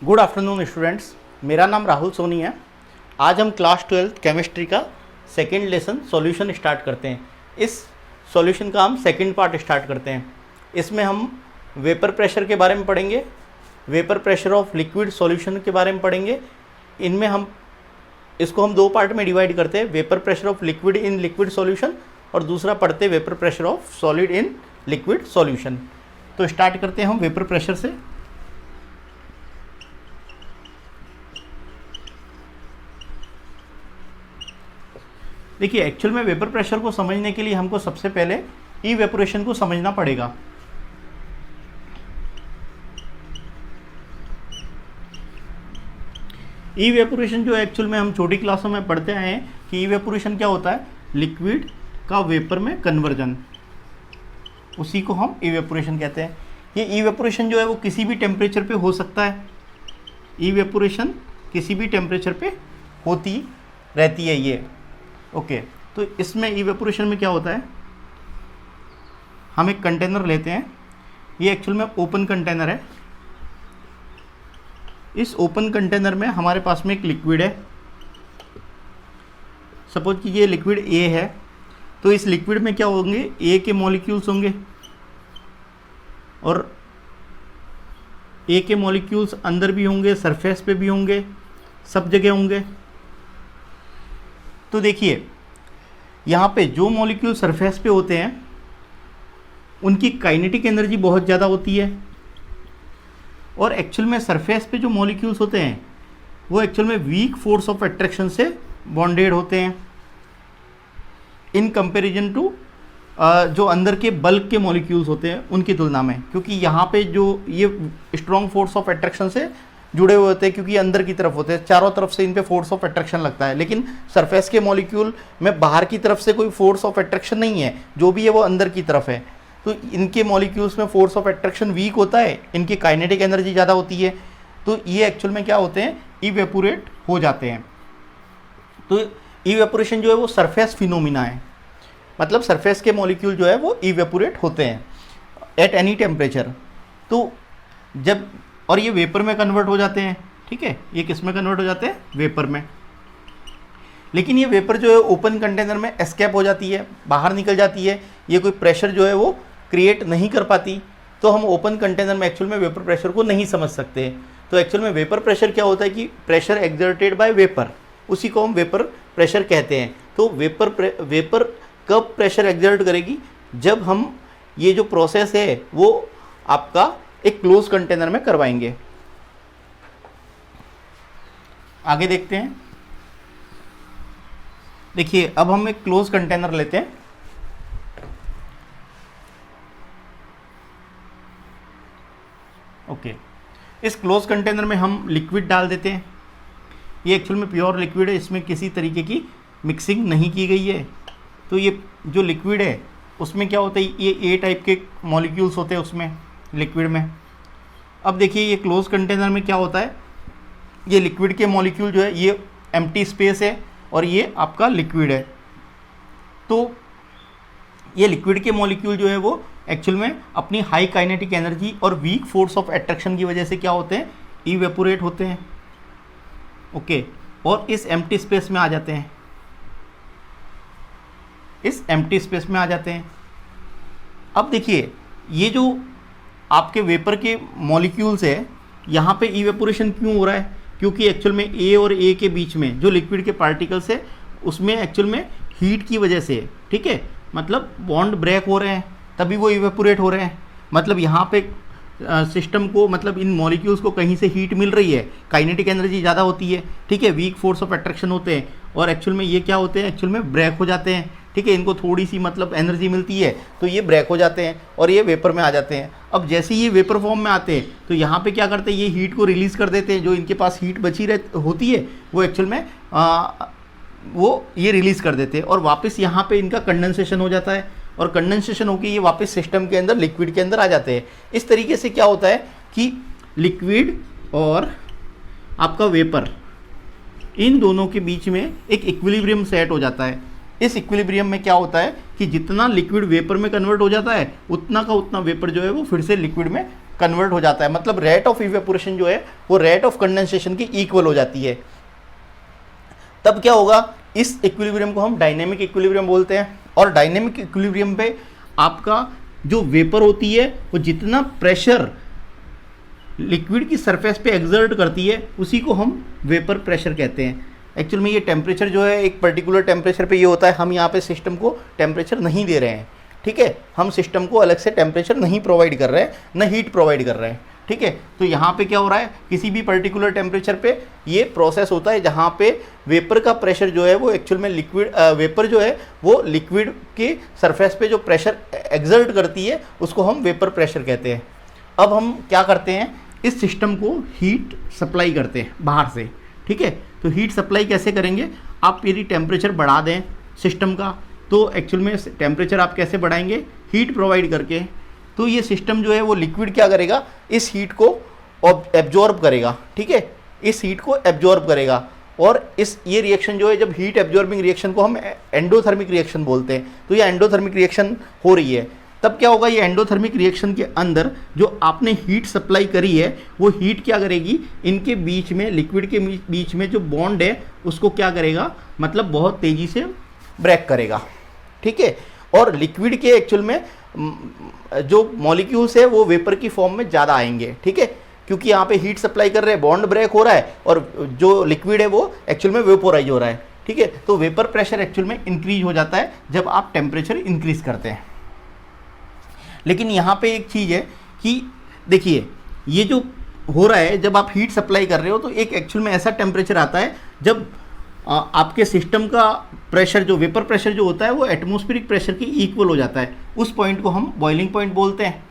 Good afternoon students, मेरा नाम राहुल सोनी है। आज हम क्लास 12 केमिस्ट्री का सेकेंड लेसन सॉल्यूशन स्टार्ट करते हैं। इस सॉल्यूशन का हम सेकेंड पार्ट स्टार्ट करते हैं। इसमें हम वेपर प्रेशर के बारे में पढ़ेंगे, vapour pressure of liquid solution के बारे में पढ़ेंगे। इनमें हम इसको दो पार्ट में डिवाइड करते हैं, vapour pressure of liquid in liquid solution और दूसरा पढ़ते हैं vapour pressure of solid in liquid solution. तो स्टार्ट करते हैं हम वेपर प्रेशर से। देखिए, एक्चुअल में वेपर प्रेशर को समझने के लिए हमको सबसे पहले इवेपोरेशन को समझना पड़ेगा। इवेपोरेशन जो एक्चुअल में हम छोटी क्लासों में पढ़ते आए हैं कि इवेपोरेशन क्या होता है, लिक्विड का वेपर में कन्वर्जन, उसी को हम इवेपोरेशन कहते हैं। ये इवेपोरेशन जो है वो किसी भी टेम्परेचर पे हो सकता है। इवेपोरेशन किसी भी टेम्परेचर पे होती रहती है ये। ओके, तो इसमें इवेपोरेशन में क्या होता है, हम एक कंटेनर लेते हैं। ये एक्चुअल में ओपन कंटेनर है। इस ओपन कंटेनर में हमारे पास में एक लिक्विड है। सपोज कि ये लिक्विड ए है, तो इस लिक्विड में क्या होंगे, ए के मॉलिक्यूल्स होंगे और ए के मॉलिक्यूल्स अंदर भी होंगे, सरफेस पे भी होंगे, सब जगह होंगे। तो देखिए, यहाँ पे जो मॉलिक्यूल सरफेस पे होते हैं उनकी काइनेटिक एनर्जी बहुत ज़्यादा होती है और एक्चुअल में सरफेस पे जो मॉलिक्यूल्स होते हैं वो एक्चुअल में वीक फोर्स ऑफ अट्रैक्शन से बॉन्डेड होते हैं इन कंपैरिजन टू जो अंदर के बल्क के मॉलिक्यूल्स होते हैं उनकी तुलना में, क्योंकि यहाँ पे जो ये स्ट्रॉन्ग फोर्स ऑफ अट्रैक्शन से जुड़े हुए होते हैं, क्योंकि अंदर की तरफ होते हैं, चारों तरफ से इन पे फोर्स ऑफ अट्रैक्शन लगता है। लेकिन सरफेस के मॉलिक्यूल में बाहर की तरफ से कोई फोर्स ऑफ अट्रैक्शन नहीं है, जो भी है वो अंदर की तरफ है। तो इनके मॉलिक्यूल्स में फोर्स ऑफ अट्रैक्शन वीक होता है, इनकी काइनेटिक एनर्जी ज़्यादा होती है, तो ये एक्चुअल में क्या होते हैं, इवेपोरेट हो जाते हैं। तो इवेपोरेशन जो है वो सरफेस फिनोमिना है, मतलब सरफेस के मॉलिक्यूल जो है वो इवेपोरेट होते हैं एट एनी टेम्परेचर। तो जब और ये वेपर में कन्वर्ट हो जाते हैं, ठीक है, ये किस में कन्वर्ट हो जाते हैं, वेपर में। लेकिन ये वेपर जो है ओपन कंटेनर में एस्केप हो जाती है, बाहर निकल जाती है, ये कोई प्रेशर जो है वो क्रिएट नहीं कर पाती। तो हम ओपन कंटेनर में एक्चुअल में वेपर प्रेशर को नहीं समझ सकते। तो एक्चुअल में वेपर प्रेशर क्या होता है कि प्रेशर एक्सर्टेड बाय वेपर, उसी को हम वेपर प्रेशर कहते हैं। तो वेपर कब प्रेशर एक्सर्ट करेगी, जब हम ये जो प्रोसेस है वो आपका एक क्लोज कंटेनर में करवाएंगे। आगे देखते हैं। देखिए, अब हम एक क्लोज कंटेनर लेते हैं। ओके, इस क्लोज कंटेनर में हम लिक्विड डाल देते हैं। ये एक्चुअल में प्योर लिक्विड है, इसमें किसी तरीके की मिक्सिंग नहीं की गई है। तो ये जो लिक्विड है उसमें क्या होता है, ये ए टाइप के मॉलिक्यूल्स होते हैं उसमें लिक्विड में। अब देखिए, ये क्लोज कंटेनर में क्या होता है, ये लिक्विड के मॉलिक्यूल जो है ये एम्प्टी स्पेस है और ये आपका लिक्विड है। तो ये लिक्विड के मॉलिक्यूल जो है वो एक्चुअल में अपनी हाई काइनेटिक एनर्जी और वीक फोर्स ऑफ अट्रैक्शन की वजह से क्या होते हैं, इवेपोरेट होते हैं। ओके, और इस एम्प्टी स्पेस में आ जाते हैं, इस एम्प्टी स्पेस में आ जाते हैं। अब देखिए, ये जो आपके वेपर के मॉलिक्यूल्स है, यहाँ पे इवेपोरेशन क्यों हो रहा है, क्योंकि एक्चुअल में ए और ए के बीच में जो लिक्विड के पार्टिकल्स है उसमें एक्चुअल में हीट की वजह से, ठीक है, मतलब बॉन्ड ब्रेक हो रहे हैं, तभी वो इवेपोरेट हो रहे हैं। मतलब यहाँ पे सिस्टम को, मतलब इन मॉलिक्यूल्स को कहीं से हीट मिल रही है, काइनेटिक एनर्जी ज़्यादा होती है, ठीक है, वीक फोर्स ऑफ अट्रैक्शन होते हैं और एक्चुअल में ये क्या होते हैं, एक्चुअल में ब्रेक हो जाते हैं, ठीक है, इनको थोड़ी सी मतलब एनर्जी मिलती है तो ये ब्रेक हो जाते हैं और ये वेपर में आ जाते हैं। अब जैसे ये वेपर फॉर्म में आते हैं तो यहाँ पे क्या करते हैं, ये हीट को रिलीज़ कर देते हैं, जो इनके पास हीट बची होती है वो एक्चुअल में वो ये रिलीज़ कर देते हैं और वापस यहाँ पे इनका कंडेंसेशन हो जाता है और कंडेंसेशन होकर ये वापस सिस्टम के अंदर, लिक्विड के अंदर आ जाते हैं। इस तरीके से क्या होता है कि लिक्विड और आपका वेपर, इन दोनों के बीच में एक इक्विलिब्रियम सेट हो जाता है। इस इक्विलिब्रियम में क्या होता है कि जितना लिक्विड वेपर में कन्वर्ट हो जाता है उतना का उतना वेपर जो है वो फिर से लिक्विड में कन्वर्ट हो जाता है, मतलब रेट ऑफ इवेपोरेशन जो है वो रेट ऑफ कंडेंसेशन की इक्वल हो जाती है। तब क्या होगा, इस इक्विलिब्रियम को हम डायनेमिक इक्विलिब्रियम बोलते हैं। और डायनेमिक इक्विलिब्रियम पे आपका जो वेपर होती है वो जितना प्रेशर लिक्विड की सरफेस पे एक्सर्ट करती है उसी को हम वेपर प्रेशर कहते हैं। एक्चुअल में ये टेम्परेचर जो है एक पर्टिकुलर टेम्परेचर पे ये होता है, हम यहाँ पे सिस्टम को टेम्परेचर नहीं दे रहे हैं, ठीक है, हम सिस्टम को अलग से टेम्परेचर नहीं प्रोवाइड कर रहे हैं, न हीट प्रोवाइड कर रहे हैं, ठीक है। तो यहाँ पे क्या हो रहा है, किसी भी पर्टिकुलर टेम्परेचर पे ये प्रोसेस होता है जहाँ पे वेपर का प्रेशर जो है वो एक्चुअल में लिक्विड वेपर जो है वो लिक्विड के सरफेस पे जो प्रेशर एक्सर्ट करती है उसको हम वेपर प्रेशर कहते हैं। अब हम क्या करते हैं, इस सिस्टम को हीट सप्लाई करते हैं बाहर से, ठीक है। तो हीट सप्लाई कैसे करेंगे, आप यदि टेम्परेचर बढ़ा दें सिस्टम का तो एक्चुअल में टेम्परेचर आप कैसे बढ़ाएंगे, हीट प्रोवाइड करके। तो ये सिस्टम जो है वो लिक्विड क्या करेगा, इस हीट को एब्जॉर्ब करेगा, ठीक है, इस हीट को एब्जॉर्ब करेगा। और ये रिएक्शन जो है, जब हीट एब्जॉर्बिंग रिएक्शन को हम एंडोथर्मिक रिएक्शन बोलते हैं, तो ये एंडोथर्मिक रिएक्शन हो रही है। तब क्या होगा, ये एंडोथर्मिक रिएक्शन के अंदर जो आपने हीट सप्लाई करी है वो हीट क्या करेगी, इनके बीच में लिक्विड के बीच में जो बॉन्ड है उसको क्या करेगा, मतलब बहुत तेज़ी से ब्रेक करेगा, ठीक है। और लिक्विड के एक्चुअल में जो मॉलिक्यूल्स है वो वेपर की फॉर्म में ज़्यादा आएंगे, ठीक है, क्योंकि यहाँ पे हीट सप्लाई कर रहे हैं, बॉन्ड ब्रेक हो रहा है और जो लिक्विड है वो एक्चुअल में वेपोराइज हो रहा है, ठीक है। तो वेपर प्रेशर एक्चुअल में इंक्रीज हो जाता है जब आप टेम्परेचर इंक्रीज करते हैं। लेकिन यहाँ पे एक चीज़ है कि देखिए ये जो हो रहा है, जब आप हीट सप्लाई कर रहे हो तो एक एक्चुअल में ऐसा टेम्परेचर आता है जब आपके सिस्टम का प्रेशर जो वेपर प्रेशर जो होता है वो एटमॉस्फेरिक प्रेशर के इक्वल हो जाता है। उस पॉइंट को हम बॉइलिंग पॉइंट बोलते हैं।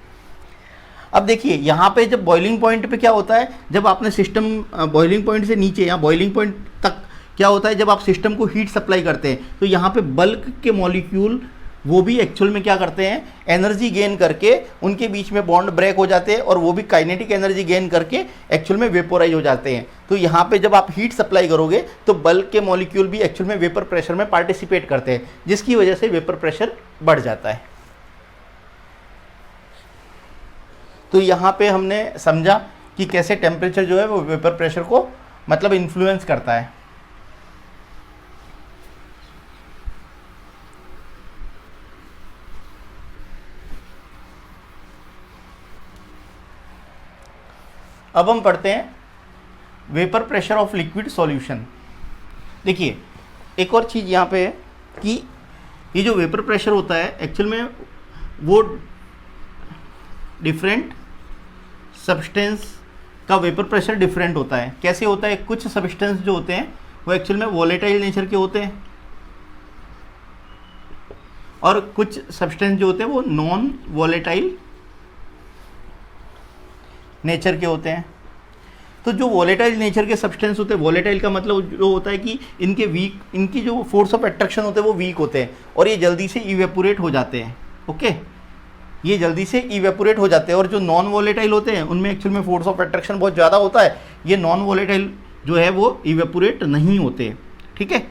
अब देखिए यहाँ पे जब बॉइलिंग पॉइंट पे क्या होता है, जब आपने सिस्टम बॉइलिंग पॉइंट से नीचे या बॉइलिंग पॉइंट तक क्या होता है, जब आप सिस्टम को हीट सप्लाई करते हैं तो यहाँ पे बल्क के मॉलिक्यूल वो भी एक्चुअल में क्या करते हैं, एनर्जी गेन करके उनके बीच में बॉन्ड ब्रेक हो जाते हैं और वो भी काइनेटिक एनर्जी गेन करके एक्चुअल में वेपोराइज हो जाते हैं। तो यहाँ पे जब आप हीट सप्लाई करोगे तो बल्क के मॉलिक्यूल भी एक्चुअल में वेपर प्रेशर में पार्टिसिपेट करते हैं, जिसकी वजह से वेपर प्रेशर बढ़ जाता है। तो यहाँ पे हमने समझा कि कैसे टेम्परेचर जो है वो वेपर प्रेशर को मतलब इन्फ्लुएंस करता है। अब हम पढ़ते हैं vapour pressure of liquid solution. देखिए एक और चीज़ यहाँ पे है कि ये जो वेपर प्रेशर होता है एक्चुअल में वो डिफरेंट सब्सटेंस का वेपर प्रेशर डिफरेंट होता है। कैसे होता है, कुछ सब्सटेंस जो होते हैं वो एक्चुअल में वॉलेटाइल नेचर के होते हैं और कुछ सब्सटेंस जो होते हैं वो नॉन वॉलेटाइल नेचर के होते हैं। तो जो वॉलेटाइल नेचर के सब्सटेंस होते हैं, वॉलेटाइल का मतलब जो होता है कि इनकी जो फोर्स ऑफ अट्रैक्शन होते हैं वो वीक होते हैं और ये जल्दी से इवेपोरेट हो जाते हैं, ओके, ये जल्दी से इवेपोरेट हो जाते हैं। और जो नॉन वॉलेटाइल होते हैं उनमें एक्चुअल में फोर्स ऑफ अट्रैक्शन बहुत ज़्यादा होता है, ये नॉन वॉलेटाइल जो है वो इवेपोरेट नहीं होते, ठीक है।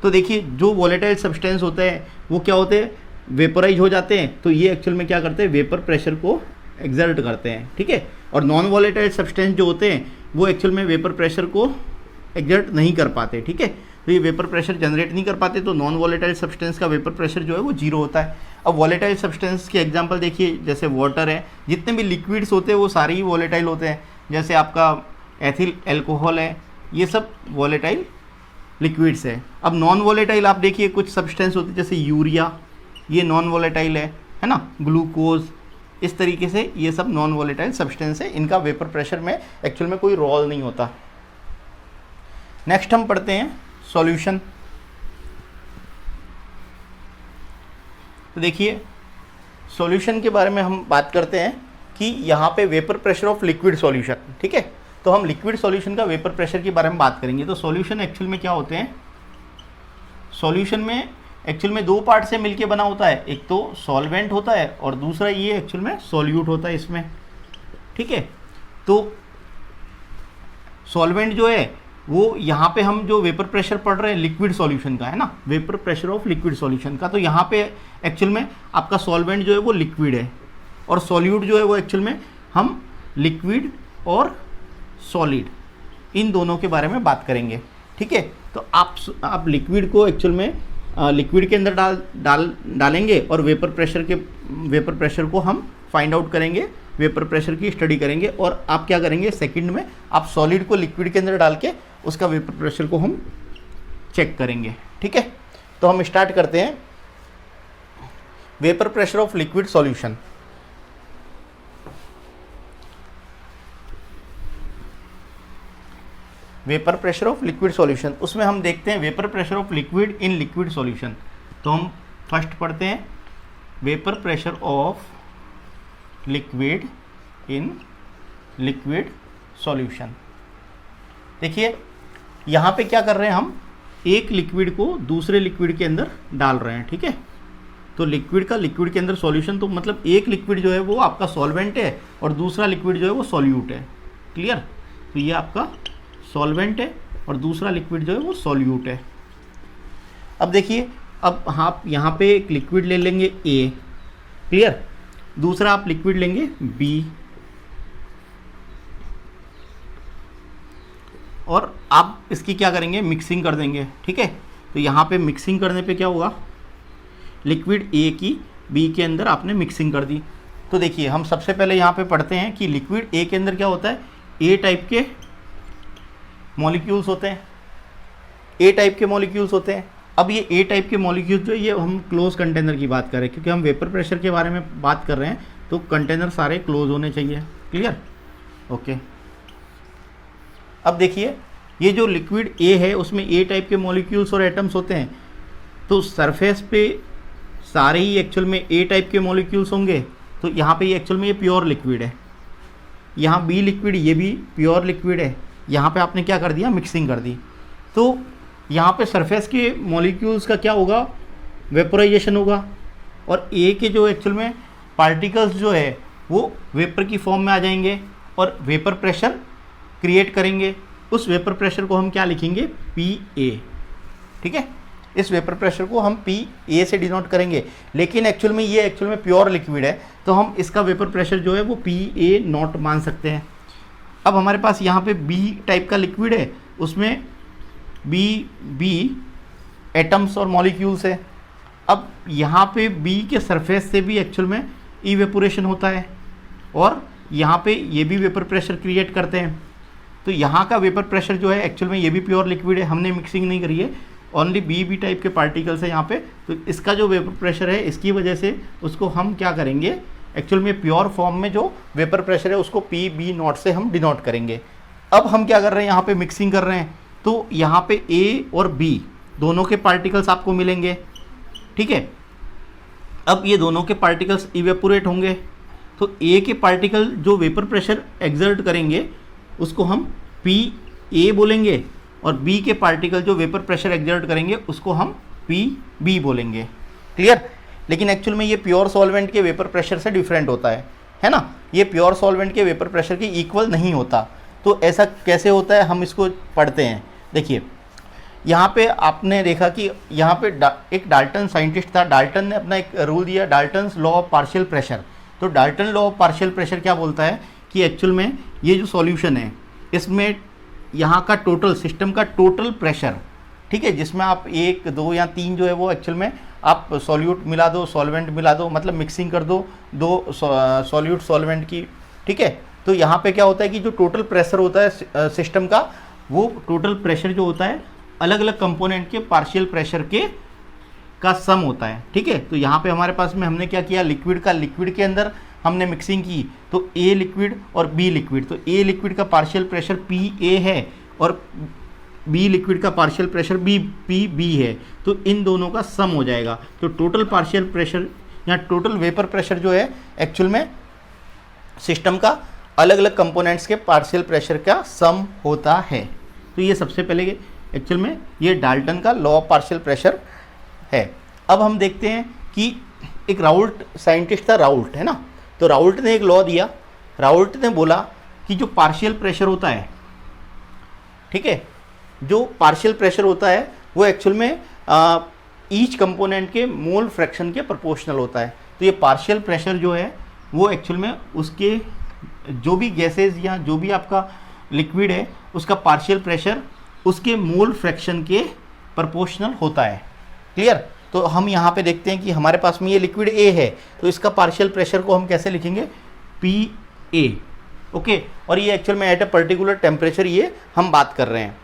तो देखिए जो वॉलेटाइल सब्सटेंस होते हैं वो क्या होते हैं, वेपोराइज हो जाते हैं, तो ये एक्चुअल में क्या करते हैं, वेपर प्रेशर को एक्सर्ट करते हैं, ठीक है। और नॉन वॉलेटाइल सब्सटेंस जो होते हैं वो एक्चुअल में वेपर प्रेशर को एक्सर्ट नहीं कर पाते, ठीक है। तो ये वेपर प्रेशर जनरेट नहीं कर पाते, तो नॉन वॉलेटाइल सब्सटेंस का वेपर प्रेशर जो है वो जीरो होता है। अब वॉलेटाइल सब्सटेंस के एग्जांपल देखिए, जैसे वाटर है, जितने भी लिक्विड्स होते हैं वो सारे ही वॉलेटाइल होते हैं। जैसे आपका एथिल अल्कोहल है, ये सब वॉलेटाइल लिक्विड्स है। अब नॉन वॉलेटाइल आप देखिए कुछ सब्सटेंस होते हैं जैसे यूरिया, ये नॉन वॉलेटाइल है ना, ग्लूकोज, इस तरीके से ये सब नॉन वॉलेटाइल सब्सटेंस है, इनका वेपर प्रेशर में एक्चुअल में कोई रोल नहीं होता। नेक्स्ट हम पढ़ते हैं सॉल्यूशन। तो देखिए सॉल्यूशन के बारे में हम बात करते हैं कि यहाँ पे vapour pressure of liquid solution, ठीक है। तो हम लिक्विड सॉल्यूशन का वेपर प्रेशर के बारे में बात करेंगे। तो सॉल्यूशन एक्चुअल में क्या होते हैं, सॉल्यूशन में एक्चुअल में दो पार्ट से मिलके बना होता है, एक तो सॉल्वेंट होता है और दूसरा ये एक्चुअल में सॉल्यूट होता है इसमें, ठीक है। तो सॉल्वेंट जो है वो यहाँ पे हम जो वेपर प्रेशर पढ़ रहे हैं लिक्विड सॉल्यूशन का है ना, vapour pressure of liquid solution का, तो यहाँ पे एक्चुअल में आपका सॉल्वेंट जो है वो लिक्विड है और सॉल्यूट जो है वो एक्चुअल में हम लिक्विड और सॉलिड, इन दोनों के बारे में बात करेंगे। ठीक है, तो आप लिक्विड को एक्चुअल में लिक्विड के अंदर डालेंगे और वेपर प्रेशर को हम फाइंड आउट करेंगे, वेपर प्रेशर की स्टडी करेंगे। और आप क्या करेंगे, सेकंड में आप सॉलिड को लिक्विड के अंदर डाल के उसका वेपर प्रेशर को हम चेक करेंगे। ठीक है, तो हम स्टार्ट करते हैं। Vapour pressure of liquid solution. Vapour pressure of liquid solution, उसमें हम देखते हैं vapour pressure of liquid in liquid solution. तो हम फर्स्ट पढ़ते हैं vapour pressure of liquid in liquid solution. देखिए यहाँ पे क्या कर रहे हैं, हम एक लिक्विड को दूसरे लिक्विड के अंदर डाल रहे हैं। ठीक है, तो लिक्विड का लिक्विड के अंदर सॉल्यूशन, तो मतलब एक लिक्विड जो है वो आपका सॉल्वेंट है और दूसरा लिक्विड जो है वो सॉल्यूट है। क्लियर, तो ये आपका सॉल्वेंट है और दूसरा लिक्विड जो है वो सॉल्यूट है। अब देखिए, अब आप यहाँ पे एक लिक्विड ले लेंगे ए, क्लियर, दूसरा आप लिक्विड लेंगे बी, और आप इसकी क्या करेंगे, मिक्सिंग कर देंगे। ठीक है, तो यहाँ पे मिक्सिंग करने पे क्या होगा, लिक्विड ए की बी के अंदर आपने मिक्सिंग कर दी। तो देखिए हम सबसे पहले यहाँ पे पढ़ते हैं कि लिक्विड ए के अंदर क्या होता है, ए टाइप के मॉलिक्यूल्स होते हैं, ए टाइप के मॉलिक्यूल्स होते हैं। अब ये ए टाइप के मॉलिक्यूल्स जो, ये हम क्लोज कंटेनर की बात करें, क्योंकि हम वेपर प्रेशर के बारे में बात कर रहे हैं, तो कंटेनर सारे क्लोज होने चाहिए। Clear, okay. अब देखिए ये जो लिक्विड ए है उसमें ए टाइप के मॉलिक्यूल्स और एटम्स होते हैं, तो सरफेस पे सारे ही एक्चुअल में ए टाइप के मॉलिक्यूल्स होंगे। तो यहाँ पे ये एक्चुअल में ये प्योर लिक्विड है, यहाँ बी लिक्विड, ये भी प्योर लिक्विड है। यहाँ पे आपने क्या कर दिया, मिक्सिंग कर दी। तो यहाँ पे सरफेस के मॉलिक्यूल्स का क्या होगा, वेपोराइजेशन होगा, और ए के जो एक्चुअल में पार्टिकल्स जो है वो वेपर की फॉर्म में आ जाएंगे और वेपर प्रेशर क्रिएट करेंगे। उस वेपर प्रेशर को हम क्या लिखेंगे, पी ए। ठीक है, इस वेपर प्रेशर को हम पी ए से डिनोट करेंगे। लेकिन एक्चुअल में ये एक्चुअल में प्योर लिक्विड है, तो हम इसका वेपर प्रेशर जो है वो पी ए नॉट मान सकते हैं। अब हमारे पास यहाँ पे बी टाइप का लिक्विड है, उसमें बी एटम्स और मॉलिक्यूल्स है। अब यहाँ पे बी के सरफेस से भी एक्चुअल में इवेपोरेशन होता है और यहाँ पे ये भी वेपर प्रेशर क्रिएट करते हैं। तो यहाँ का वेपर प्रेशर जो है एक्चुअल में ये भी प्योर लिक्विड है, हमने मिक्सिंग नहीं करी है, ओनली बी टाइप के पार्टिकल्स है यहाँ पे। तो इसका जो वेपर प्रेशर है, इसकी वजह से उसको हम क्या करेंगे, एक्चुअल में प्योर फॉर्म में जो वेपर प्रेशर है उसको पी बी नॉट से हम डिनोट करेंगे। अब हम क्या कर रहे हैं, यहाँ पे मिक्सिंग कर रहे हैं, तो यहाँ पे ए और बी दोनों के पार्टिकल्स आपको मिलेंगे। ठीक है, अब ये दोनों के पार्टिकल्स इवेपोरेट होंगे, तो ए के पार्टिकल जो वेपर प्रेशर एक्सर्ट करेंगे उसको हम पी ए बोलेंगे, और बी के पार्टिकल जो वेपर प्रेशर एक्सर्ट करेंगे उसको हम पी बी बोलेंगे। क्लियर, लेकिन एक्चुअल में ये प्योर सॉल्वेंट के वेपर प्रेशर से डिफरेंट होता है ना, ये प्योर सॉल्वेंट के वेपर प्रेशर के इक्वल नहीं होता। तो ऐसा कैसे होता है, हम इसको पढ़ते हैं। देखिए यहाँ पे आपने देखा कि यहाँ पे एक डाल्टन साइंटिस्ट था, डाल्टन ने अपना एक रूल दिया, Dalton's law of partial pressure. तो Dalton law of partial pressure क्या बोलता है कि एक्चुअल में ये जो सॉल्यूशन है इसमें यहाँ का टोटल सिस्टम का टोटल प्रेशर, ठीक है, जिसमें आप 1 2 या 3 जो है वो एक्चुअल में आप सॉल्यूट मिला दो, सॉल्वेंट मिला दो, मतलब मिक्सिंग कर दो दो सॉल्यूट सॉल्वेंट की। ठीक है, तो यहाँ पे क्या होता है कि जो टोटल प्रेशर होता है सिस्टम का, वो टोटल प्रेशर जो होता है अलग अलग कंपोनेंट के पार्शियल प्रेशर का सम होता है। ठीक है, तो यहाँ पे हमारे पास में हमने क्या किया, लिक्विड के अंदर हमने मिक्सिंग की, तो ए लिक्विड और बी लिक्विड, तो ए लिक्विड का पार्शियल प्रेशर पी ए है और बी लिक्विड का partial pressure B P B है, तो इन दोनों का सम हो जाएगा। तो टोटल पार्शियल प्रेशर या टोटल वेपर प्रेशर जो है एक्चुअल में सिस्टम का अलग अलग कंपोनेंट्स के पार्शियल प्रेशर का सम होता है। तो ये सबसे पहले एक्चुअल में ये डाल्टन का लॉ ऑफ पार्शियल प्रेशर है। अब हम देखते हैं कि एक राउल्ट साइंटिस्ट था, राउल्ट है ना, तो राउल्ट ने एक लॉ दिया। राउल्ट ने बोला कि जो पार्शियल प्रेशर होता है, ठीक है, जो पार्शियल प्रेशर होता है वो एक्चुअल में ईच कंपोनेंट के मोल फ्रैक्शन के प्रोपोर्शनल होता है। तो ये पार्शियल प्रेशर जो है वो एक्चुअल में उसके जो भी गैसेज या जो भी आपका लिक्विड है उसका पार्शियल प्रेशर उसके मोल फ्रैक्शन के प्रोपोर्शनल होता है। क्लियर? तो हम यहाँ पे देखते हैं कि हमारे पास में ये लिक्विड ए है, तो इसका पार्शियल प्रेशर को हम कैसे लिखेंगे, पी ए। ओके, और ये एक्चुअल में एट अ पर्टिकुलर टेम्परेचर ये हम बात कर रहे हैं,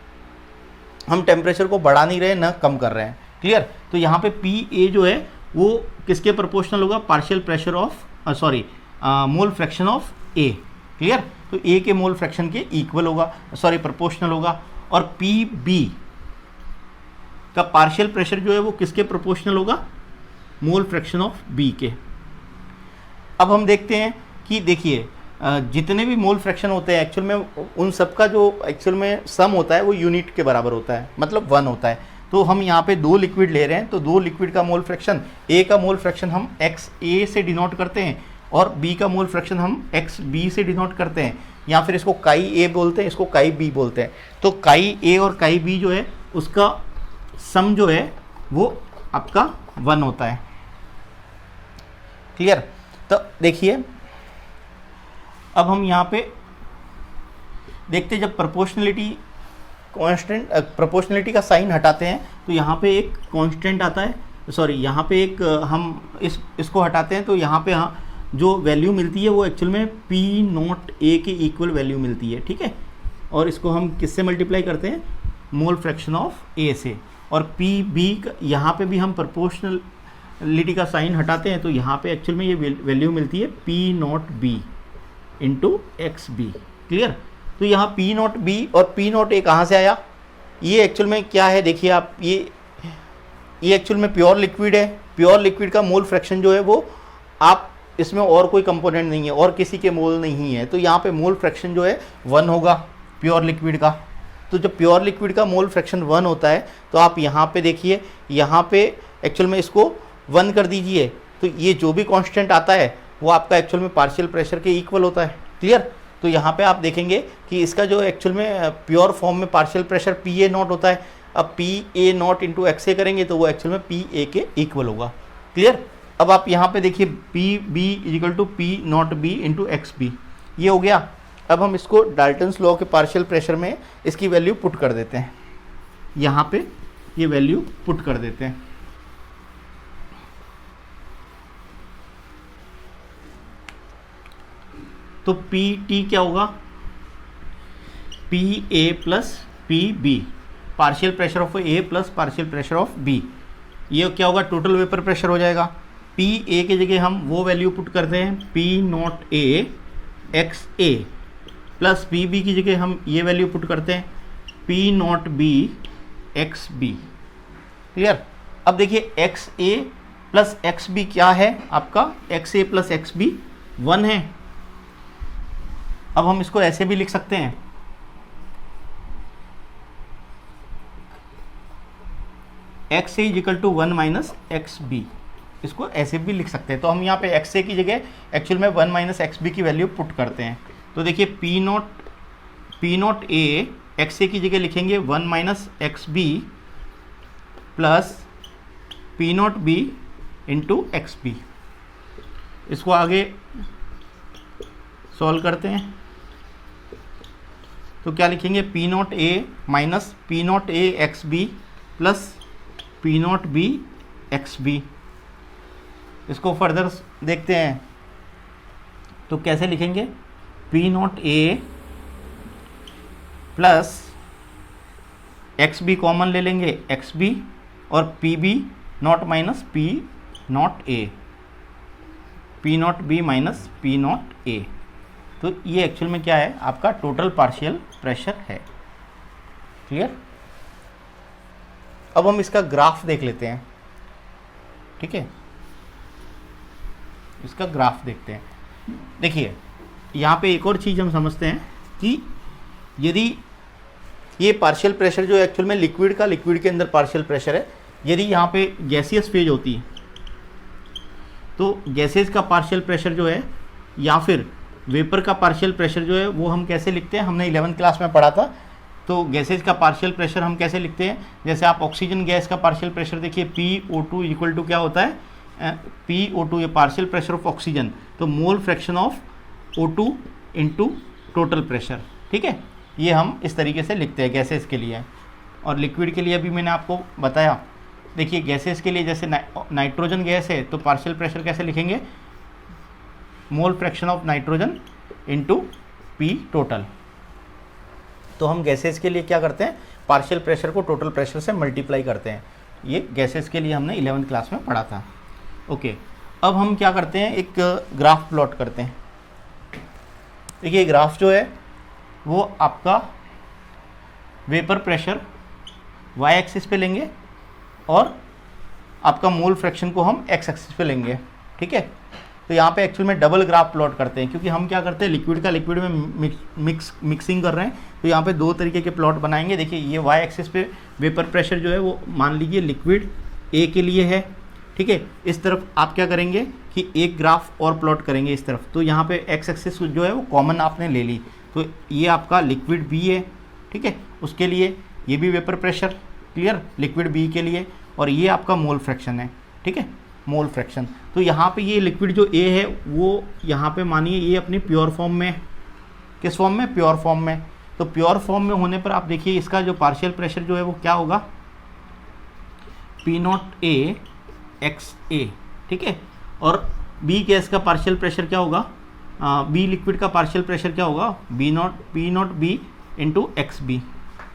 हम टेम्परेचर को बढ़ा नहीं रहे ना कम कर रहे हैं। क्लियर? तो यहाँ पे पी ए जो है वो किसके प्रोपोर्शनल होगा, partial pressure of mole fraction of A. Clear? तो ए के मोल फ्रैक्शन के इक्वल होगा, प्रोपोर्शनल होगा। और पी बी का पार्शियल प्रेशर जो है वो किसके प्रोपोर्शनल होगा, मोल फ्रैक्शन ऑफ बी के। अब हम देखते हैं कि देखिए जितने भी मोल फ्रैक्शन होते हैं एक्चुअल में उन सब का जो एक्चुअल में सम होता है वो यूनिट के बराबर होता है, मतलब 1 होता है। तो हम यहाँ पे 2 लिक्विड ले रहे हैं, तो 2 लिक्विड का मोल फ्रैक्शन, ए का मोल फ्रैक्शन हम एक्स ए से डिनोट करते हैं और बी का मोल फ्रैक्शन हम एक्स बी से डिनोट करते हैं, या फिर इसको काई ए बोलते हैं, इसको काई बी बोलते हैं। तो काई ए और काई बी जो है उसका सम जो है वो आपका 1 होता है। क्लियर? तो देखिए अब हम यहाँ पे देखते हैं जब प्रोपोर्शनलिटी का साइन हटाते हैं तो यहाँ पे एक कांस्टेंट आता है, यहाँ पे एक हम इसको हटाते हैं तो यहाँ पे जो वैल्यू मिलती है वो एक्चुअल में पी नॉट ए के इक्वल वैल्यू मिलती है। ठीक है, और इसको हम किससे मल्टीप्लाई करते हैं, मोल फ्रैक्शन ऑफ ए से। और पी बी यहाँ पे भी हम प्रोपोर्शनलिटी का साइन हटाते हैं तो यहाँ पे एक्चुअल में ये वैल्यू मिलती है P naught B into X B. Clear? तो यहाँ पी नॉट बी और पी नॉट ए कहाँ से आया, ये एक्चुअल में क्या है, देखिए आप ये एक्चुअल में प्योर लिक्विड है। प्योर लिक्विड का मोल फ्रैक्शन जो है वो आप इसमें और कोई कंपोनेंट नहीं है और किसी के मोल नहीं है, तो यहाँ पे मोल फ्रैक्शन जो है 1 होगा प्योर लिक्विड का। तो जब प्योर लिक्विड का मोल फ्रैक्शन 1 होता है तो आप यहाँ पे देखिए, यहाँ पे एक्चुअल में इसको 1 कर दीजिए तो ये जो भी कांस्टेंट आता है वो आपका एक्चुअल में पार्शियल प्रेशर के इक्वल होता है। क्लियर? तो यहाँ पे आप देखेंगे कि इसका जो एक्चुअल में प्योर फॉर्म में partial pressure P a not होता है। अब p a not into x a करेंगे तो वो एक्चुअल में पी ए के इक्वल होगा। क्लियर? अब आप यहाँ पे देखिए P B is equal to P naught B into X B, ये हो गया। अब हम इसको डाल्टन्स लॉ के पार्शियल प्रेशर में इसकी वैल्यू पुट कर देते हैं, यहाँ पे ये वैल्यू पुट कर देते हैं। तो पी टी क्या होगा, P A plus P B, partial pressure of A plus partial pressure of B, ये क्या होगा, टोटल वेपर प्रेशर हो जाएगा। पी ए की जगह हम वो वैल्यू पुट करते हैं P naught A X A plus P B की जगह हम ये वैल्यू पुट करते हैं P naught B X B. Clear? अब देखिए X A plus X B क्या है आपका, X A plus X B 1 है। अब हम इसको ऐसे भी लिख सकते हैं, X A is equal to 1 minus X B, इसको ऐसे भी लिख सकते हैं। तो हम यहाँ पे एक्स ए की जगह एक्चुअल में 1 माइनस एक्स बी की वैल्यू पुट करते हैं। तो देखिए P naught A X A की जगह लिखेंगे 1 minus X B plus P naught B into X B. इसको आगे सॉल्व करते हैं तो क्या लिखेंगे, P naught A minus P naught A X B plus P naught B X B. इसको फर्दर देखते हैं तो कैसे लिखेंगे, P naught A plus X B common ले लेंगे एक्स बी और P B naught minus P naught A, P naught B minus P naught A. तो ये एक्चुअल में क्या है, आपका टोटल पार्शियल प्रेशर है। क्लियर? अब हम इसका ग्राफ देख लेते हैं। ठीक है, इसका ग्राफ देखते हैं। देखिए यहाँ पे एक और चीज़ हम समझते हैं कि यदि ये पार्शियल प्रेशर जो एक्चुअल में लिक्विड के अंदर पार्शियल प्रेशर है, यदि यहाँ पे गैसियस फेज होती है तो गैसेज का पार्शियल प्रेशर जो है या फिर वेपर का पार्शियल प्रेशर जो है वो हम कैसे लिखते हैं, हमने 11th क्लास में पढ़ा था। तो गैसेज का पार्शियल प्रेशर हम कैसे लिखते हैं, जैसे आप ऑक्सीजन गैस का पार्शियल प्रेशर देखिए PO2 इक्वल टू क्या होता है, PO2 ये पार्शियल प्रेशर ऑफ ऑक्सीजन, तो mole fraction of O2 into total pressure. ठीक है, ये हम इस तरीके से लिखते हैं गैसेस के लिए। और लिक्विड के लिए अभी मैंने आपको बताया, देखिए गैसेस के लिए जैसे नाइट्रोजन गैस है तो पार्शियल प्रेशर कैसे लिखेंगे, mole fraction of nitrogen into P total. तो हम गैसेस के लिए क्या करते हैं, पार्शियल प्रेशर को टोटल प्रेशर से मल्टीप्लाई करते हैं। ये गैसेस के लिए हमने 11वीं क्लास में पढ़ा था। ओके, अब हम क्या करते हैं, एक ग्राफ प्लॉट करते हैं। देखिए ग्राफ जो है वो आपका वेपर प्रेशर वाई एक्सिस पे लेंगे और आपका मोल फ्रैक्शन को हम एक्स एक्सिस पे लेंगे। ठीक है, तो यहाँ पे एक्चुअल में डबल ग्राफ प्लॉट करते हैं, क्योंकि हम क्या करते हैं, लिक्विड में मिक्सिंग कर रहे हैं। तो यहाँ पे दो तरीके के प्लॉट बनाएंगे। देखिए ये वाई एक्सिस पे वेपर प्रेशर जो है वो मान लीजिए लिक्विड ए के लिए है। ठीक है, इस तरफ आप क्या करेंगे कि एक ग्राफ और प्लॉट करेंगे इस तरफ। तो यहाँ पे एक्स एक्सिस जो है वो कॉमन आपने ले ली, तो ये आपका लिक्विड बी है। ठीक है, उसके लिए ये भी vapour pressure, clear, liquid B के लिए, और ये आपका मोल फ्रैक्शन है। ठीक है, मोल फ्रैक्शन। तो यहाँ पे ये लिक्विड जो ए है वो यहाँ पे मानिए ये अपनी प्योर फॉर्म में, किस फॉर्म में, प्योर फॉर्म में। तो प्योर फॉर्म में होने पर आप देखिए इसका जो पार्शियल प्रेशर जो है वो क्या होगा, P naught A X A. ठीक है, और बी गैस का पार्शियल प्रेशर क्या होगा, बी लिक्विड का पार्शियल प्रेशर क्या होगा, P naught B into X B.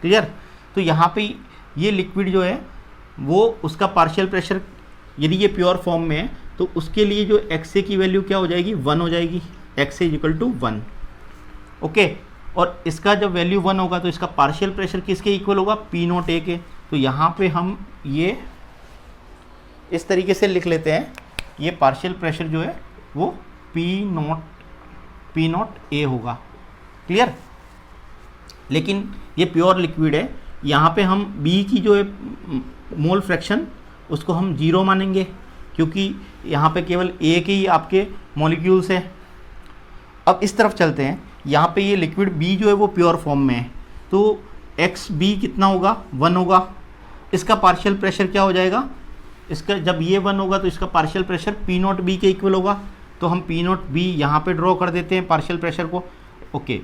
Clear. तो यहाँ पे ये लिक्विड जो है वो उसका पार्शियल प्रेशर, यदि ये प्योर फॉर्म में है तो उसके लिए जो एक्स ए की वैल्यू क्या हो जाएगी, 1 हो जाएगी, X A equal to 1। Okay, और इसका जब वैल्यू 1 होगा तो इसका पार्शियल प्रेशर किसके इक्वल होगा, पी नॉट ए के। तो यहाँ पे हम ये इस तरीके से लिख लेते हैं, ये पार्शियल प्रेशर जो है वो पी नॉट ए होगा। क्लियर। लेकिन ये प्योर लिक्विड है, यहाँ पे हम बी की जो है मोल फ्रैक्शन उसको हम 0 मानेंगे, क्योंकि यहाँ पे केवल ए के ही आपके मॉलिक्यूल्स है। अब इस तरफ चलते हैं, यहाँ पे ये लिक्विड बी जो है वो प्योर फॉर्म में है, तो एक्स बी कितना होगा, 1 होगा। इसका पार्शियल प्रेशर क्या हो जाएगा, इसका जब ये 1 होगा तो इसका partial pressure P naught B के इक्वल होगा। तो हम पी नॉट बी यहाँ पर ड्रॉ कर देते हैं पार्शियल प्रेशर को। ओके,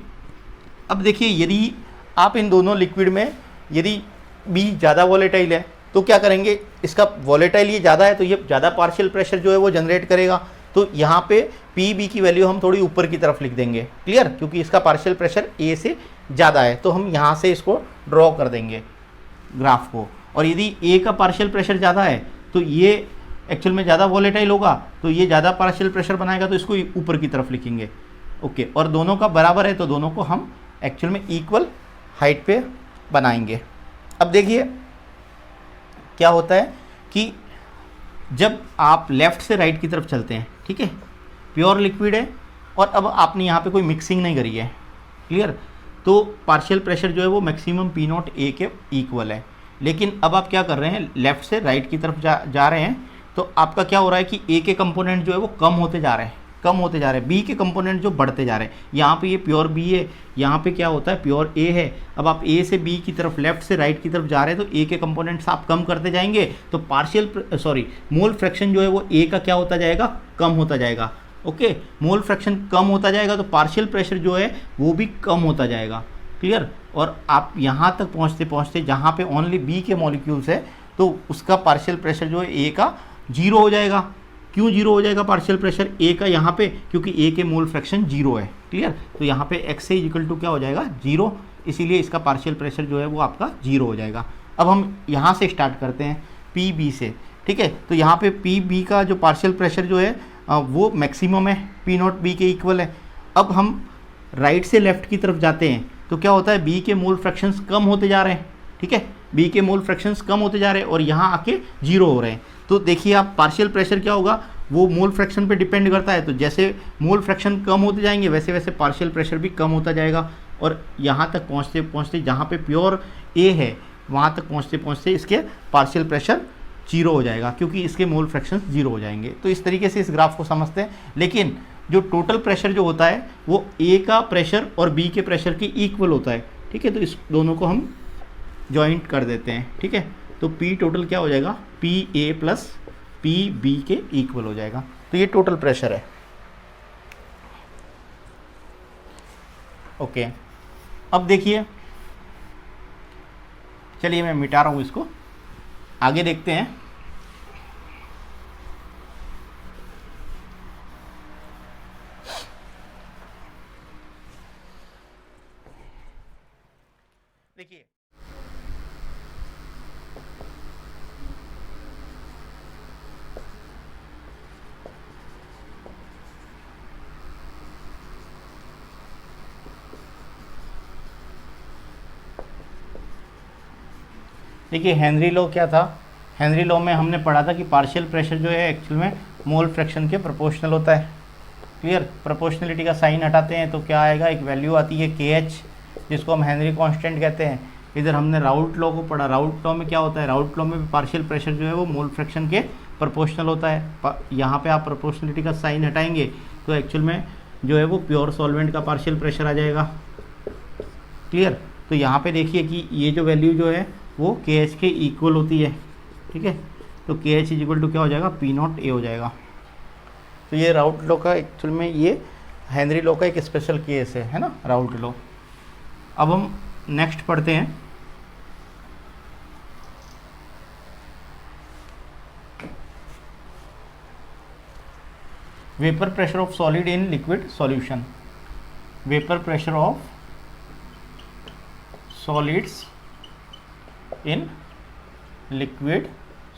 अब देखिए यदि आप इन दोनों लिक्विड में यदि बी ज़्यादा वॉलेटाइल है तो क्या करेंगे, इसका वॉलेटाइल ये ज़्यादा है तो ये ज़्यादा पार्शियल प्रेशर जो है वो जनरेट करेगा। तो यहाँ पे पी बी की वैल्यू हम थोड़ी ऊपर की तरफ लिख देंगे। क्लियर, क्योंकि इसका पार्शियल प्रेशर ए से ज़्यादा है, तो हम यहाँ से इसको ड्रॉ कर देंगे ग्राफ को। और यदि ए का पार्शियल प्रेशर ज़्यादा है तो ये एक्चुअल में ज़्यादा वॉलेटाइल होगा, तो ये ज़्यादा पार्शियल प्रेशर बनाएगा, तो इसको ऊपर की तरफ लिखेंगे। ओके, और दोनों का बराबर है तो दोनों को हम एक्चुअल में इक्वल हाइट पे बनाएंगे। अब देखिए क्या होता है कि जब आप लेफ़्ट से राइट की तरफ चलते हैं, ठीक है, प्योर लिक्विड है और अब आपने यहाँ पे कोई मिक्सिंग नहीं करी है। क्लियर, तो पार्शियल प्रेशर जो है वो मैक्सिमम पी नॉट ए के इक्वल है। लेकिन अब आप क्या कर रहे हैं, लेफ़्ट से राइट की तरफ जा रहे हैं, तो आपका क्या हो रहा है कि ए के कंपोनेंट जो है वो कम होते जा रहे हैं, बी के कंपोनेंट जो बढ़ते जा रहे हैं। यहाँ पे ये प्योर बी है, यहाँ पे क्या होता है प्योर ए है। अब आप ए से बी की तरफ, लेफ्ट से राइट की तरफ जा रहे हैं तो ए के कंपोनेंट्स आप कम करते जाएंगे, तो मोल फ्रैक्शन जो है वो ए का क्या होता जाएगा, कम होता जाएगा। ओके, मोल फ्रैक्शन कम होता जाएगा तो पार्शियल प्रेशर जो है वो भी कम होता जाएगा। क्लियर, और आप यहाँ तक पहुँचते पहुँचते जहाँ पे ओनली बी के मॉलिक्यूल्स है तो उसका पार्शियल प्रेशर जो है ए का 0 हो जाएगा। क्यों 0 हो जाएगा पार्शियल प्रेशर ए का यहाँ पे, क्योंकि ए के मोल फ्रैक्शन 0 है। क्लियर, तो यहाँ पे एक्स ए इक्वल टू क्या हो जाएगा, 0, इसीलिए इसका पार्शियल प्रेशर जो है वो आपका 0 हो जाएगा। अब हम यहाँ से स्टार्ट करते हैं पी बी से। ठीक है, तो यहाँ पे पी बी का जो पार्शियल प्रेशर जो है वो मैक्सिमम है, पी नॉट बी के इक्वल है। अब हम राइट से लेफ्ट की तरफ जाते हैं तो क्या होता है, बी के मोल फ्रैक्शंस कम होते जा रहे हैं। ठीक है, बी के मोल फ्रैक्शंस कम होते जा रहे हैं और यहाँ आके 0 हो रहे हैं। तो देखिए आप पार्शियल प्रेशर क्या होगा, वो मोल फ्रैक्शन पे डिपेंड करता है। तो जैसे मोल फ्रैक्शन कम होते जाएंगे वैसे वैसे पार्शियल प्रेशर भी कम होता जाएगा, और यहाँ तक पहुँचते पहुँचते जहाँ पे प्योर ए है वहाँ तक पहुँचते पहुँचते इसके पार्शियल प्रेशर 0 हो जाएगा, क्योंकि इसके मोल फ्रैक्शन 0 हो जाएंगे। तो इस तरीके से इस ग्राफ को समझते हैं। लेकिन जो टोटल प्रेशर जो होता है वो ए का प्रेशर और बी के प्रेशर के इक्वल होता है। ठीक है, तो इस दोनों को हम जॉइंट कर देते हैं। ठीक है, तो पी टोटल क्या हो जाएगा, P A plus P B के इक्वल हो जाएगा। तो ये टोटल प्रेशर है। ओके, अब देखिए, चलिए मैं मिटा रहा हूँ इसको, आगे देखते हैं। देखिए देखिए हेनरी लॉ क्या था, हेनरी लॉ में हमने पढ़ा था कि पार्शियल प्रेशर जो है एक्चुअल में मोल फ्रैक्शन के प्रोपोर्शनल होता है। क्लियर, प्रोपोर्शनलिटी का साइन हटाते हैं तो क्या आएगा, एक वैल्यू आती है KH, जिसको हम हेनरी कांस्टेंट कहते हैं। इधर हमने राउट लॉ को पढ़ा, राउट लॉ में क्या होता है, राउट लॉ में भी पार्शियल प्रेशर जो है वो मोल फ्रैक्शन के प्रोपोर्शनल होता है। यहाँ पे आप प्रोपोर्शनलिटी का साइन हटाएंगे तो एक्चुअल में जो है वो प्योर सॉल्वेंट का पार्शियल प्रेशर आ जाएगा। क्लियर, तो यहाँ पे देखिए कि ये जो वैल्यू जो है वो KH के इक्वल होती है। ठीक है, तो KH इज इक्वल टू क्या हो जाएगा, P0 A हो जाएगा। तो ये राउट लॉ का एक्चुअल में ये हेनरी लॉ का एक स्पेशल केस है ना, राउट लॉ। अब हम नेक्स्ट पढ़ते हैं। Vapour pressure of solid in liquid solution, vapour pressure of solids in liquid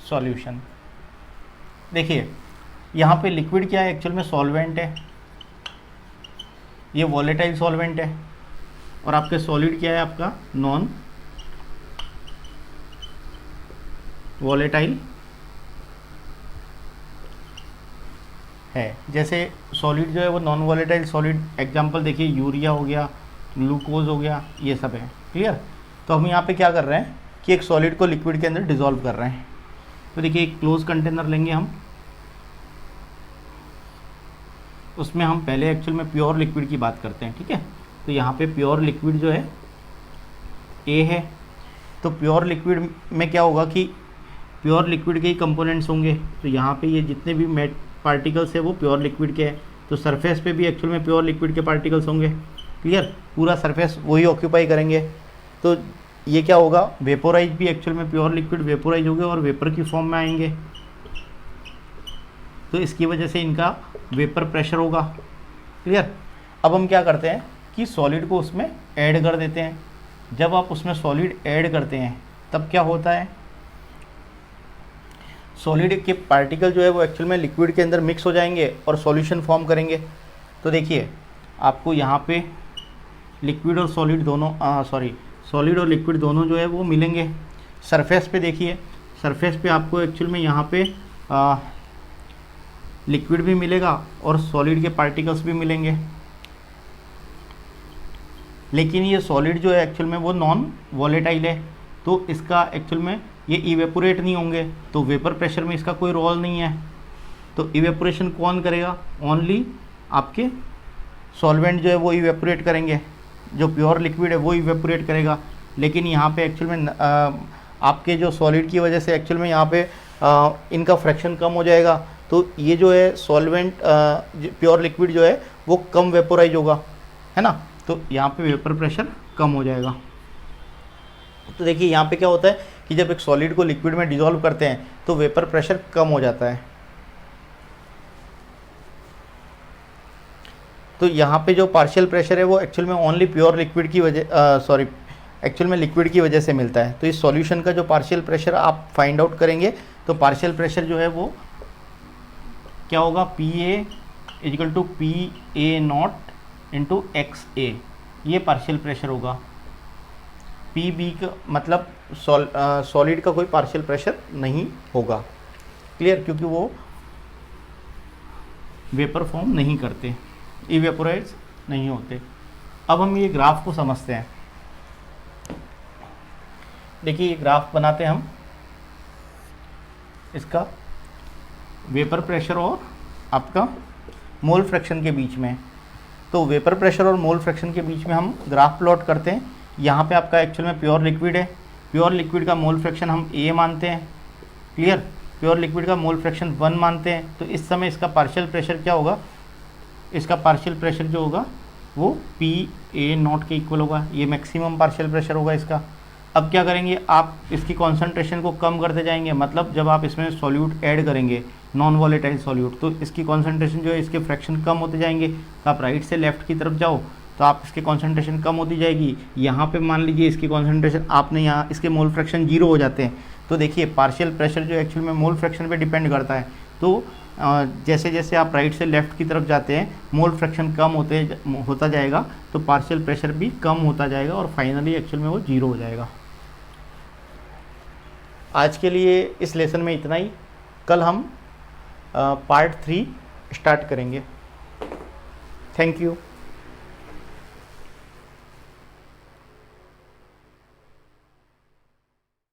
solution. देखिए यहाँ पे लिक्विड क्या है, एक्चुअल में सॉल्वेंट है, ये वॉलेटाइल सॉल्वेंट है, और आपके सॉलिड क्या है, आपका नॉन वॉलेटाइल है। जैसे सॉलिड जो है वो नॉन वॉलेटाइल सॉलिड, एग्जांपल देखिए यूरिया हो गया, ग्लूकोज हो गया, ये सब है। क्लियर, तो हम यहाँ पे क्या कर रहे हैं कि एक सॉलिड को लिक्विड के अंदर डिसॉल्व कर रहे हैं। तो देखिए एक क्लोज कंटेनर लेंगे हम, उसमें हम पहले एक्चुअल में प्योर लिक्विड की बात करते हैं। ठीक है, तो यहाँ पे प्योर लिक्विड जो है A है। तो प्योर लिक्विड में क्या होगा कि प्योर लिक्विड के ही कंपोनेंट्स होंगे। तो यहाँ पे ये जितने भी मेट पार्टिकल्स है वो प्योर लिक्विड के हैं। तो सरफेस पे भी एक्चुअल में प्योर लिक्विड के पार्टिकल्स होंगे। क्लियर, पूरा सरफेस वही ऑक्यूपाई करेंगे। तो ये क्या होगा, वेपोराइज भी एक्चुअल में प्योर लिक्विड वेपोराइज होंगे और वेपर की फॉर्म में आएंगे। तो इसकी वजह से इनका वेपर प्रेशर होगा। क्लियर, अब हम क्या करते हैं कि सॉलिड को उसमें ऐड कर देते हैं। जब आप उसमें सॉलिड ऐड करते हैं तब क्या होता है, सॉलिड के पार्टिकल जो है वो एक्चुअल में लिक्विड के अंदर मिक्स हो जाएंगे और सॉल्यूशन फॉर्म करेंगे। तो देखिए आपको यहाँ पे लिक्विड और सॉलिड दोनों सॉलिड और लिक्विड दोनों जो है वो मिलेंगे। सरफेस पे देखिए, सरफेस पे आपको एक्चुअल में यहाँ पे लिक्विड भी मिलेगा और सॉलिड के पार्टिकल्स भी मिलेंगे। लेकिन ये सॉलिड जो है एक्चुअल में वो नॉन वॉलेटाइल है, तो इसका एक्चुअल में ये इवेपोरेट नहीं होंगे, तो वेपर प्रेशर में इसका कोई रोल नहीं है। तो इवेपोरेशन कौन करेगा, ओनली आपके सॉल्वेंट जो है वो इवेपोरेट करेंगे, जो प्योर लिक्विड है वो इवेपोरेट करेगा। लेकिन यहाँ पे एक्चुअल में आपके जो सॉलिड की वजह से एक्चुअल में यहाँ पे इनका फ्रैक्शन कम हो जाएगा। तो ये जो है सॉल्वेंट प्योर लिक्विड जो है वो कम वेपोराइज होगा, है ना। तो यहाँ पे वेपर प्रेशर कम हो जाएगा। तो देखिए यहाँ पे क्या होता है कि जब एक सॉलिड को लिक्विड में डिसॉल्व करते हैं तो वेपर प्रेशर कम हो जाता है। तो यहाँ पे जो पार्शियल प्रेशर है वो एक्चुअल में ओनली प्योर लिक्विड की वजह एक्चुअल में लिक्विड की वजह से मिलता है। तो इस सॉल्यूशन का जो पार्शियल प्रेशर आप फाइंड आउट करेंगे तो पार्शियल प्रेशर जो है वो क्या होगा, PA equal to PA0 into XA, ये पार्शियल प्रेशर होगा। PB का मतलब सॉलिड का कोई पार्शियल प्रेशर नहीं होगा। क्लियर, क्योंकि वो वेपर फॉर्म नहीं करते, इवेपोराइज नहीं होते। अब हम ये ग्राफ को समझते हैं। देखिए ये ग्राफ बनाते हैं हम इसका, वेपर प्रेशर और आपका मोल फ्रैक्शन के बीच में। तो वेपर प्रेशर और मोल फ्रैक्शन के बीच में हम ग्राफ प्लॉट करते हैं। यहाँ पे आपका एक्चुअल में प्योर लिक्विड है, प्योर लिक्विड का मोल फ्रैक्शन हम A मानते हैं। क्लियर, प्योर लिक्विड का मोल फ्रैक्शन 1 मानते हैं। तो इस समय इसका पार्शियल प्रेशर क्या होगा, इसका पार्शियल प्रेशर जो होगा वो पी ए नॉट के इक्वल होगा, ये मैक्सिमम पार्शियल प्रेशर होगा इसका। अब क्या करेंगे, आप इसकी कॉन्सेंट्रेशन को कम करते जाएंगे, मतलब जब आप इसमें सॉल्यूट ऐड करेंगे नॉन वॉलेटाइल सॉल्यूट, तो इसकी कॉन्सेंट्रेशन जो है, इसके फ्रैक्शन कम होते जाएंगे। तो आप राइट से लेफ्ट की तरफ जाओ तो आप इसकी कॉन्सेंट्रेशन कम होती जाएगी। यहाँ पे मान लीजिए इसकी कॉन्सेंट्रेशन आपने यहाँ इसके मोल फ्रैक्शन 0 हो जाते हैं। तो देखिए पार्शियल प्रेशर जो एक्चुअल में मोल फ्रैक्शन पे डिपेंड करता है। तो जैसे जैसे आप राइट से लेफ्ट की तरफ जाते हैं मोल फ्रैक्शन कम होता जाएगा, तो पार्शियल प्रेशर भी कम होता जाएगा और फाइनली एक्चुअल में वो 0 हो जाएगा। आज के लिए इस लेसन में इतना ही। कल हम पार्ट 3 स्टार्ट करेंगे। Thank you.